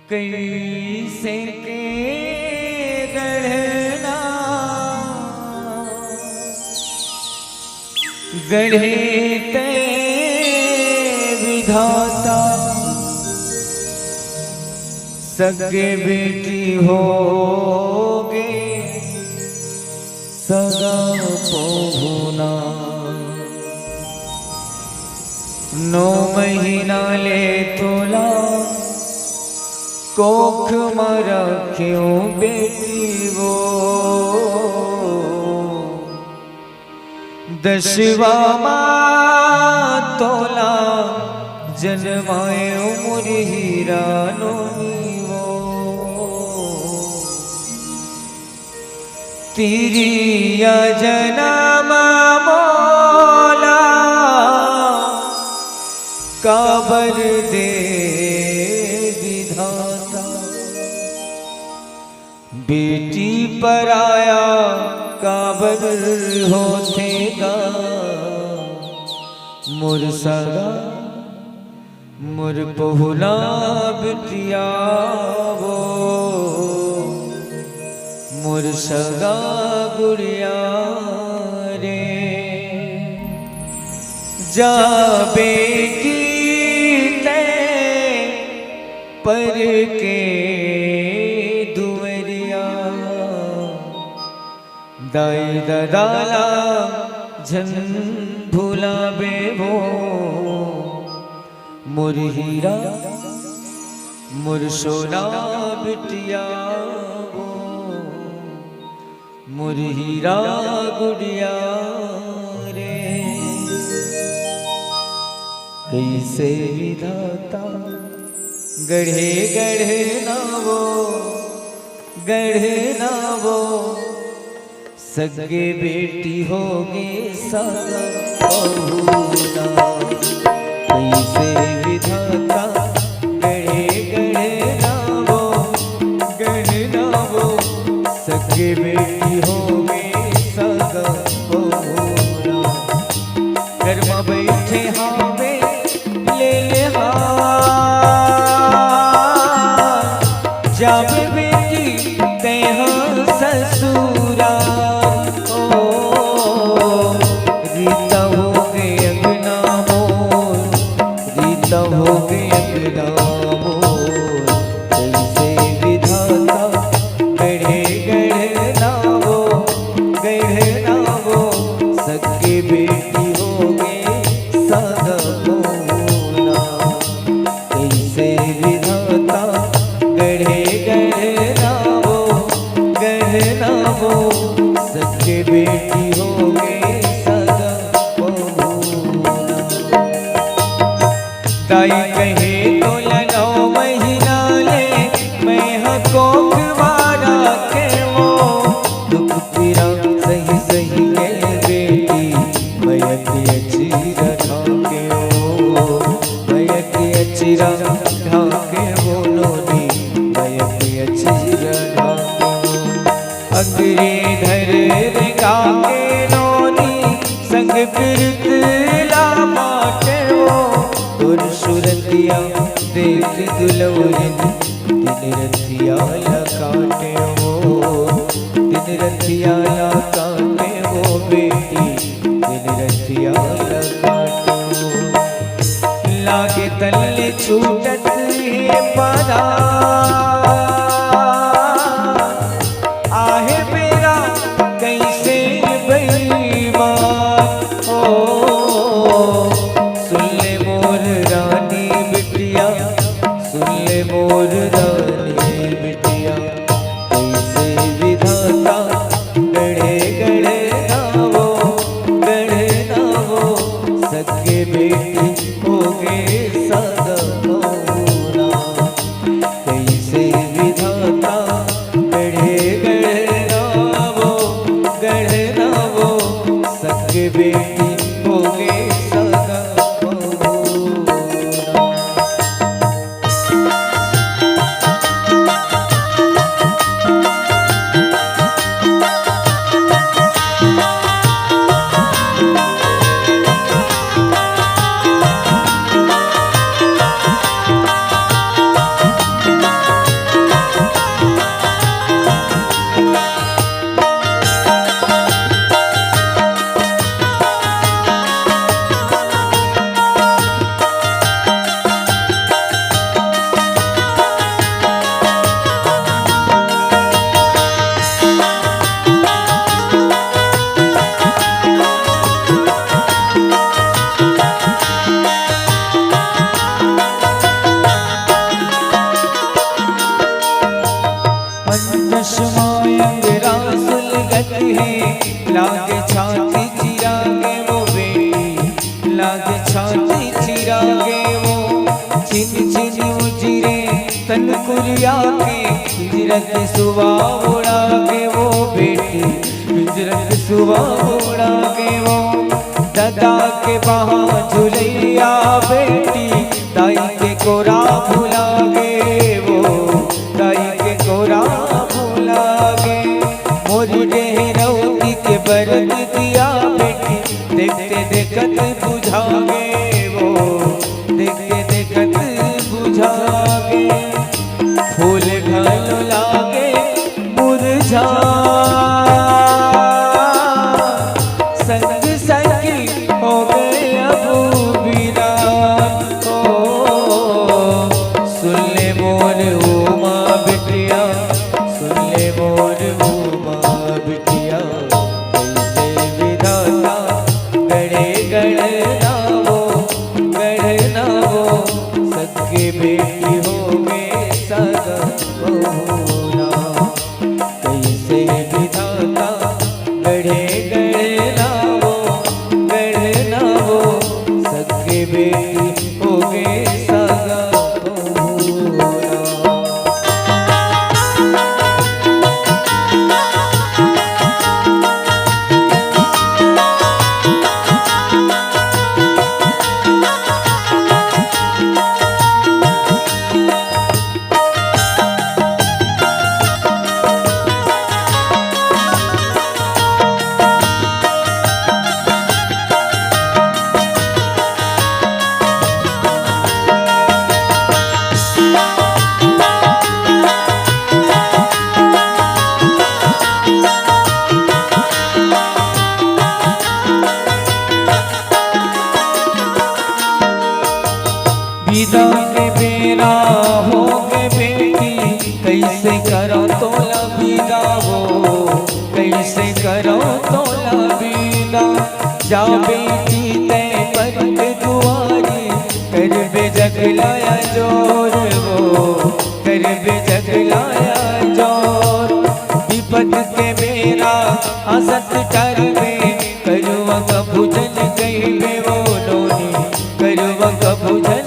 कैसे के गढ़ना गढ़े ते विधाता सगे बेटी होगे सगा पहुना 9 महीना ले तोला कोख मारा क्यों बेटी वो 10वां तोला जन्माए उमर हीरा नोनी वो तेरी या जन्म मोला काबर दे विधाता बेटी पर आया काबर होतेगा मुर सगा मुर पहुला बिटिया वो मुर सगा गुड़िया रे जा बेटी पर के दुवरिया दाई दादाला झन भूला बेवो मुर हीरा मुर सोना बिटिया वो मुर हीरा गुड़िया रे कैसे विधाता गढ़े गढ़े ना वो सगे बेटी होगी सगा पहुना कैसे विधाता गढ़े ना वो सगे बेटी होगी सगा पहुना घर में बैठे हावे ले ले जब बेटी तेह ससुरा रीता हो गए अंगना मोर रीता हो गए अंगना मोर कैसे विधाता गढ़े ना वो सगे बेटी हो गए सगा पहुना कैसे विधाता गढ़े ना वो सगे बेटी हो गए सगा पहुना दाई कहे तो 9 महीना ले मैं हकोक मारा के वो दुख पीरा सही सही के बेटी भयक अचीरा ढाके वो भयक अचीरा ढाके वो नोनी भयक अचीरा अगरे धर रेगा के नोनी संग फिरत लामा के वो तुर सुरतिया देख दुलौरिन दिन रतिया लगाटे वो दिन रतिया लगाटे वो बेटी दिन रतिया लगाटे वो लागे तल्ले छूटत है परा आहे मेरा कैसे बेईमान सुन ले मोर रानी बिटिया सुन ले मोर रानी बिटिया कैसे विधाता गढ़े ना वो सगे बेटी हो गए सगा पहुना कैसे विधाता गढ़े ना वो सगे बेटी हो गए सगा पहुना से चिरागे वो छिन छिन उजरे तन कुरिया के हिजरत सुबह उड़ा के वो बेटी हिजरत सुबह उड़ा के वो दादा के वहाँ झुलैया बेटी दाई के कोरा भुला गे वो दाई के कोरा भुला गे मोरी डेहरौती के बरत दिया बेटी देखते देखत बुझा गे वो देखते देखत बुझा गे फूल घालो लागे मुरझा संग संगी हो गए अब बीरा सुन ले मोर उमा बिटिया सुन ले मोर उमा बिटिया कैसे विधाता गढ़े गढ़नावो सगे बेटी हो गए सगा बहुना कैसे विधाता गढ़े गढ़नावो सगे बेटी हो गए सगा बहुना। विदा के बेरा हो गए बेटी कैसे करो तोला विदा हो कैसे करो तोला विदा जा बेटी ते पलक दुआरी कर बे जगलाया जोर वो कर बे जगलाया जोर विपत के बेरा हसत कर बे करुआ का भुजन कही वो लोनी करुआ का भुजन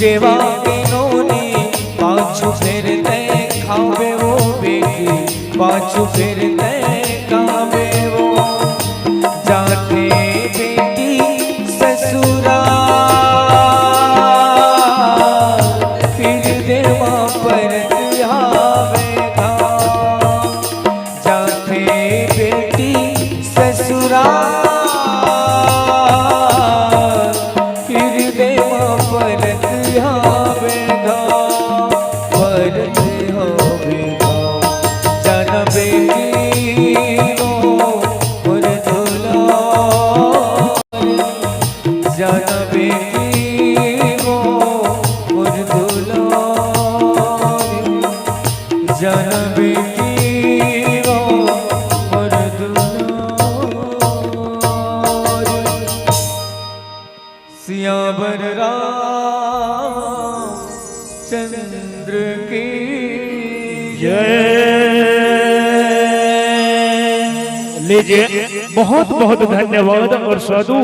जेवा के नोनी पाछू फिर ते खावे वो बेटी पाछू फिर ते खावे वो जाते बेटी ससुरा फिर देवा परत आवेगा जाते बेटी ससुरा फिर देवा परत आवेगा परत आवेगा जन बेटी वो मोर दुलार जन बेटी वो मोर दुलार जन बेटी वो मोर दुलार सियावर चंद्र की जय। लीजिए बहुत बहुत धन्यवाद और साधु।